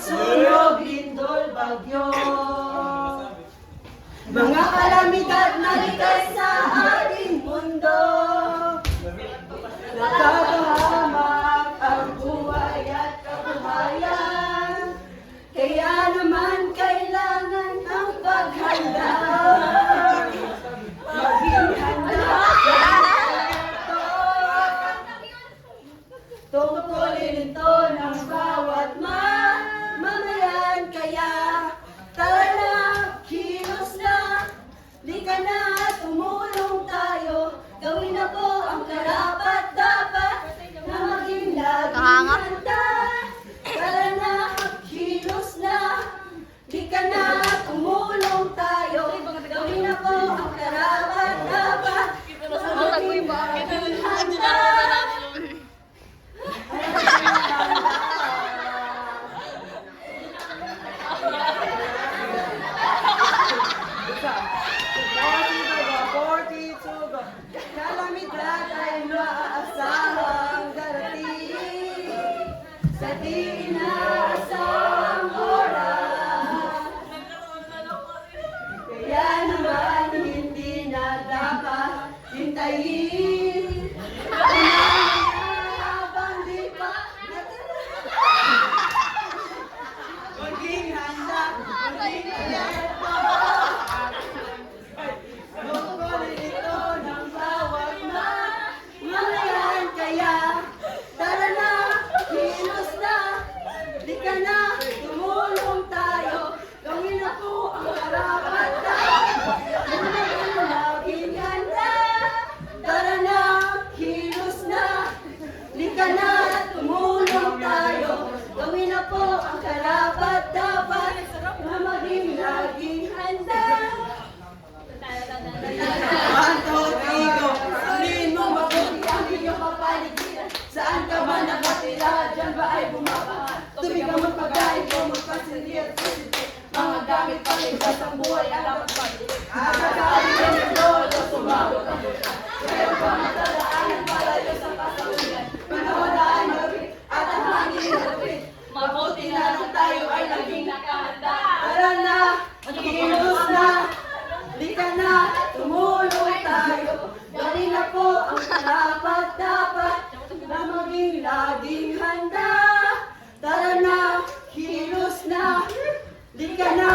sunog, lindol, bagyo. Mga kalamidad na likay sa ating mundo. Nagkakahamak ang buhay at kabuhayan. Kaya naman kailangan ang paghanda. Maging handa. Tungkulin ito ng bawat mamayan. Kaya tara na, kilos na, lika na, tumulong tayo. Gawin na po ang karapat-dapat na maging laging handa. Tara na, kilos na, lika na, tumulong tayo. Gawin na po ang karapat-dapat na maging laging handa. Kalamidad ay maaasahang darating sa di inaasahang oras. Kaya naman hindi na dapat hintayin habang di pa maging handa, maging handa. Tungkulin ito ng bawat mamayan. Kaya tara na, kilos na, lika na, tumulong tayo. Gawin na po ang karapat-dapat na maging laging handa. Tara na, kilos na, lika na, tumulong tayo. Gawin na po ang karapat-dapat na maging laging handa. Manto, Tigo, sabihin mo mabuti ang iyong kapaligiran. Saan ka ba nakatira? Diyan ba ay bumabaha? Tubig ang magpagkain ko, magpasindi at susiti. Mga gamit paligtas ang buhay, alam at pagdilig. Nakakaligan ng lolo, sumabot ang buta. Kaya ba matadaanan palayo sa kasaluyan? Panawalaan magpit at ang hangin magpit. Mabuti na lang tayo ay naging nakahanda. Tara na, kilos na, lika na, tumulong tayo. Gawin na po ang karapat-dapat na maging laging handa. Tara na, kilos na, lika na,